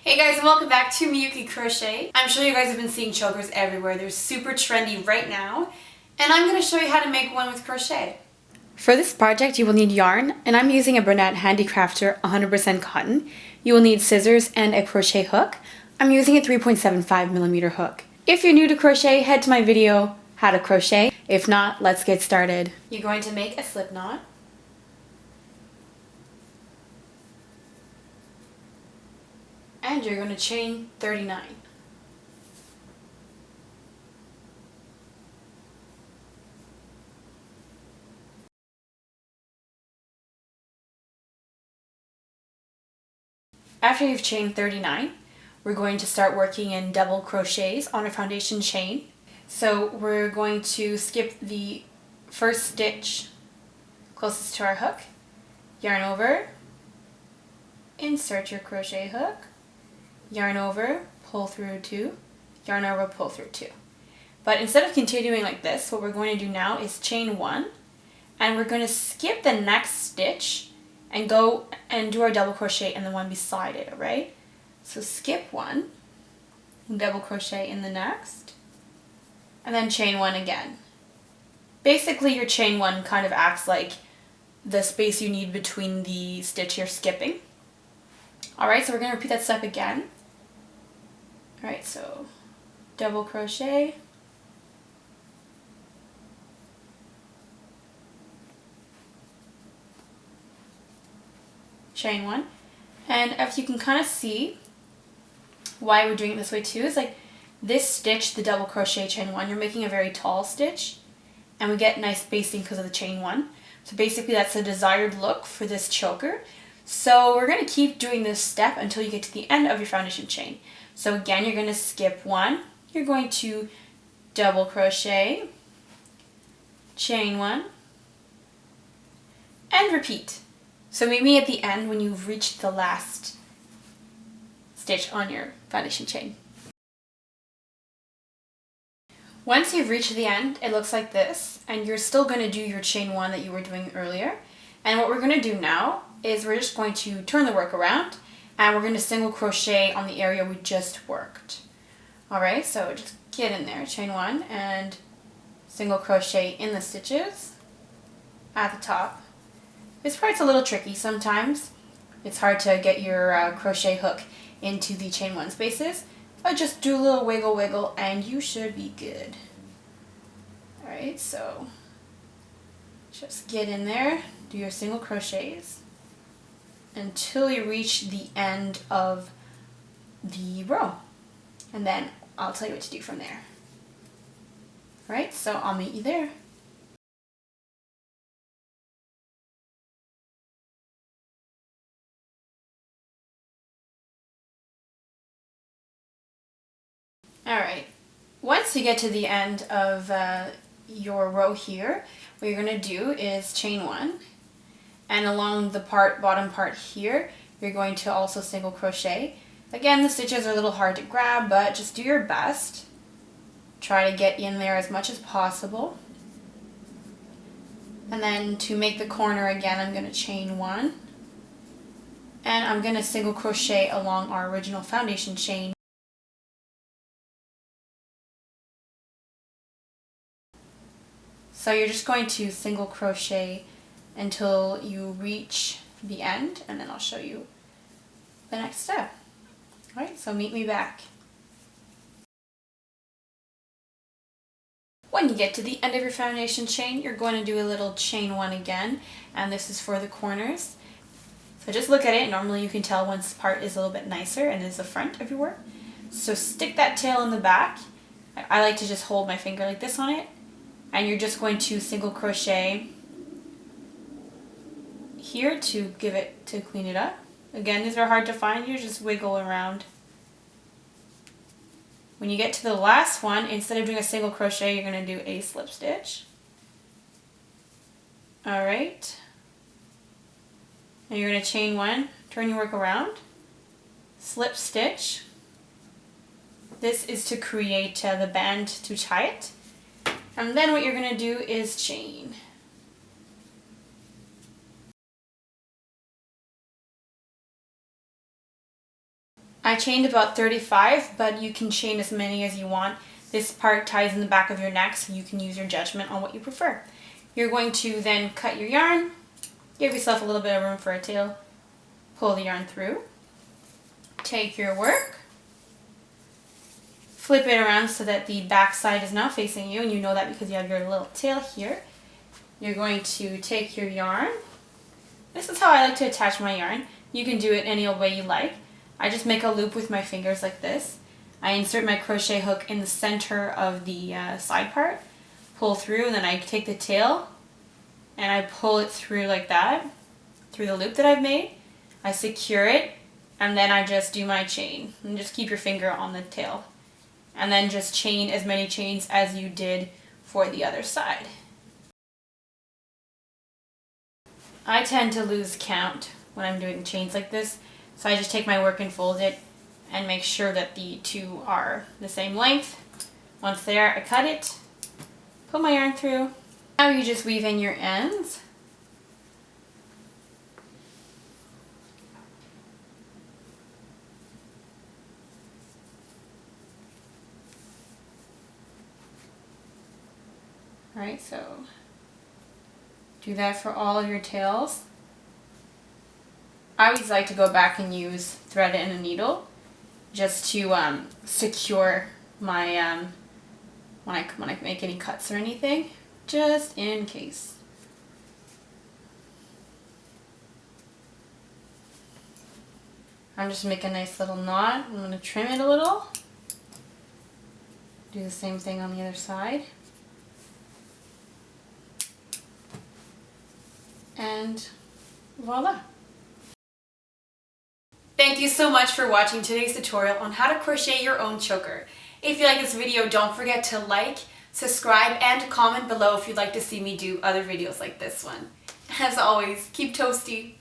Hey guys, and welcome back to Miyuki Crochet. I'm sure you guys have been seeing chokers everywhere. They're super trendy right now, and I'm going to show you how to make one with crochet. For this project, you will need yarn, and I'm using a Bernat Handicrafter 100% cotton. You will need scissors and a crochet hook. I'm using a 3.75mm hook. If you're new to crochet, head to my video, How to Crochet. If not, let's get started. You're going to make a slip knot. And you're going to chain 39. After you've chained 39, we're going to start working in double crochets on a foundation chain. So we're going to skip the first stitch closest to our hook, yarn over, insert your crochet hook, yarn over, pull through 2, yarn over, pull through 2. But instead of continuing like this, what we're going to do now is chain 1, and we're going to skip the next stitch and go and do our double crochet in the one beside it, alright? So skip 1, double crochet in the next, and then chain 1 again. Basically your chain 1 kind of acts like the space you need between the stitch you're skipping. Alright, so we're going to repeat that step again. Alright, so double crochet, chain 1, and if you can kind of see why we're doing it this way too, is like this stitch, the double crochet chain 1, you're making a very tall stitch, and we get nice spacing because of the chain 1. So basically that's the desired look for this choker. So we're going to keep doing this step until you get to the end of your foundation chain. So again, you're going to skip 1, you're going to double crochet, chain 1, and repeat. So meet me at the end when you've reached the last stitch on your foundation chain. Once you've reached the end, it looks like this, and you're still going to do your chain 1 that you were doing earlier. And what we're going to do now is we're just going to turn the work around, and we're going to single crochet on the area we just worked. Alright, so just get in there, chain 1, and single crochet in the stitches at the top. This part's a little tricky sometimes. It's hard to get your crochet hook into the chain 1 spaces, but just do a little wiggle wiggle and you should be good. Alright, so just get in there, do your single crochets until you reach the end of the row, and then I'll tell you what to do from there. Alright, so I'll meet you there. Alright, once you get to the end of your row here, what you're going to do is chain 1, and along the bottom part here, you're going to also single crochet. Again, the stitches are a little hard to grab, but just do your best. Try to get in there as much as possible. And then to make the corner again, I'm going to chain 1, and I'm going to single crochet along our original foundation chain. So you're just going to single crochet until you reach the end, and then I'll show you the next step. Alright, so meet me back. When you get to the end of your foundation chain, you're going to do a little chain 1 again, and this is for the corners. So just look at it. Normally you can tell once part is a little bit nicer and is the front of your work. So stick that tail in the back. I like to just hold my finger like this on it, and you're just going to single crochet here to clean it up. Again, these are hard to find. You just wiggle around. When you get to the last one, instead of doing a single crochet, you're going to do a slip stitch. Alright. And you're going to chain 1, turn your work around, slip stitch. This is to create the band to tie it. And then what you're going to do is chain. I chained about 35, but you can chain as many as you want. This part ties in the back of your neck, so you can use your judgment on what you prefer. You're going to then cut your yarn, give yourself a little bit of room for a tail, pull the yarn through, take your work, flip it around so that the back side is now facing you, and you know that because you have your little tail here. You're going to take your yarn. This is how I like to attach my yarn. You can do it any old way you like. I just make a loop with my fingers like this. I insert my crochet hook in the center of the side part, pull through, and then I take the tail and I pull it through like that, through the loop that I've made. I secure it, and then I just do my chain. And just keep your finger on the tail. And then just chain as many chains as you did for the other side. I tend to lose count when I'm doing chains like this, so I just take my work and fold it and make sure that the two are the same length. Once they are, I cut it, put my yarn through. Now you just weave in your ends. Alright, so do that for all of your tails. I always like to go back and use thread and a needle just to secure my when I make any cuts or anything, just in case. I'm just making a nice little knot. I'm going to trim it a little. Do the same thing on the other side. And voila! Thank you so much for watching today's tutorial on how to crochet your own choker. If you like this video, don't forget to like, subscribe, and comment below if you'd like to see me do other videos like this one. As always, keep toasty!